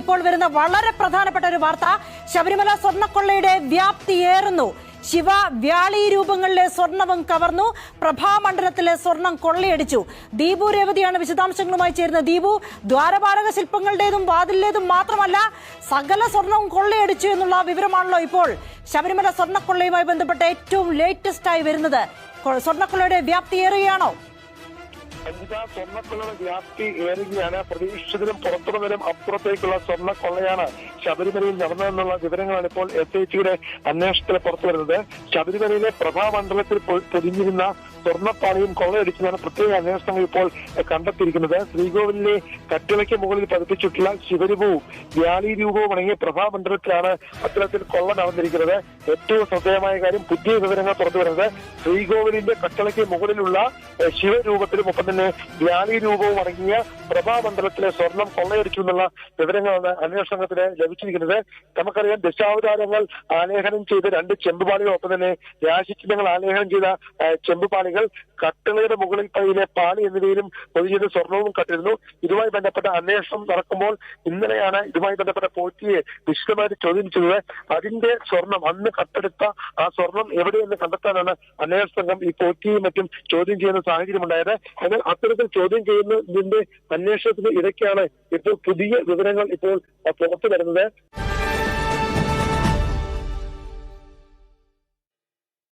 ഇപ്പോൾ വരുന്ന വളരെ പ്രധാനപ്പെട്ട ഒരു വാർത്ത, ശബരിമല സ്വർണ്ണക്കൊള്ളയുടെ വ്യാപ്തിയേറുന്നു. ശിവ വ്യാളി രൂപങ്ങളിലെ സ്വർണവും കവർന്നു, പ്രഭാമണ്ഡലത്തിലെ സ്വർണം കൊള്ളയടിച്ചു. ദീപു രേവതിയാണ് വിശദാംശങ്ങളുമായി ചേരുന്നത്. ദീപു, ദ്വാരപാലക ശില്പങ്ങളുടേതും വാതിലിലേതും മാത്രമല്ല സകല സ്വർണവും കൊള്ളയടിച്ചു എന്നുള്ള വിവരമാണല്ലോ ഇപ്പോൾ ശബരിമല സ്വർണ്ണക്കൊള്ളയുമായി ബന്ധപ്പെട്ട് ഏറ്റവും ലേറ്റസ്റ്റ് ആയി വരുന്നത്. സ്വർണ്ണക്കൊള്ളയുടെ വ്യാപ്തിയേറുകയാണോ? സ്വർണ്ണക്കൊള്ളയുടെ വ്യാപ്തി ഏറുകയാണ്. പ്രതീക്ഷിച്ചതിനും പുറത്തുള്ളതിനും അപ്പുറത്തേക്കുള്ള സ്വർണ്ണക്കൊള്ളയാണ് ശബരിമലയിൽ നടന്നതെന്നുള്ള വിവരങ്ങളാണ് ഇപ്പോൾ SITയുടെ അന്വേഷണത്തിൽ പുറത്തു വരുന്നത്. ശബരിമലയിലെ പ്രഭാമണ്ഡലത്തിൽ പൊതിഞ്ഞിരുന്ന സ്വർണ്ണപ്പാളിയും കൊള്ളയടിച്ചതാണ് പ്രത്യേക അന്വേഷണങ്ങൾ ഇപ്പോൾ കണ്ടെത്തിയിരിക്കുന്നത്. ശ്രീകോവിലിലെ കട്ടിളയ്ക്ക് മുകളിൽ പതിപ്പിച്ചിട്ടുള്ള ശിവരൂപവും വ്യാളി രൂപവും അടങ്ങിയ പ്രഭാമണ്ഡലത്തിലാണ് അത്തരത്തിൽ കൊള്ള നടന്നിരിക്കുന്നത്. ഏറ്റവും ശ്രദ്ധേയമായ കാര്യം, പുതിയ വിവരങ്ങൾ പുറത്തു വരുന്നത് ശ്രീകോവിലിന്റെ കട്ടിളയ്ക്ക് മുകളിലുള്ള ശിവരൂപത്തിലും ഒപ്പം തന്നെ വ്യാളി രൂപവും അടങ്ങിയ പ്രഭാമണ്ഡലത്തിലെ സ്വർണം കൊള്ളയടിച്ചു എന്നുള്ള വിവരങ്ങളാണ് അന്വേഷണത്തിന് ലഭിച്ചിരിക്കുന്നത്. നമുക്കറിയാം, ദശാവതാരങ്ങൾ ആലേഖനം ചെയ്ത 2 ചെമ്പുപാളികൾ, ഒപ്പം തന്നെ രാശിചിഹ്നങ്ങൾ ആലേഖനം ചെയ്ത ചെമ്പുപാളികൾ, കട്ടിളയുടെ മുകളിൽ പൈയിലെ പാളി എന്നിവയിലും പൊതിഞ്ഞ സ്വർണവും കണ്ടിരുന്നു. ഇതുമായി ബന്ധപ്പെട്ട അന്വേഷണം നടക്കുമ്പോൾ ഇന്നലെയാണ് ഇതുമായി ബന്ധപ്പെട്ട പോറ്റിയെ വിശദമായിട്ട് ചോദ്യം ചെയ്തത്. അതിന്റെ സ്വർണം, അന്ന് കട്ടെടുത്ത ആ സ്വർണം എവിടെയെന്ന് കണ്ടെത്താനാണ് അന്വേഷണ സംഘം ഈ പോറ്റിയും മറ്റും ചോദ്യം ചെയ്യുന്ന സാഹചര്യം ഉണ്ടായത്. എന്നാൽ അത്തരത്തിൽ ചോദ്യം ചെയ്യുന്നതിന്റെ അന്വേഷണത്തിന് ഇടയ്ക്കാണ് ഇപ്പോൾ പുതിയ വിവരങ്ങൾ ഇപ്പോൾ പുറത്തു വരുന്നത്.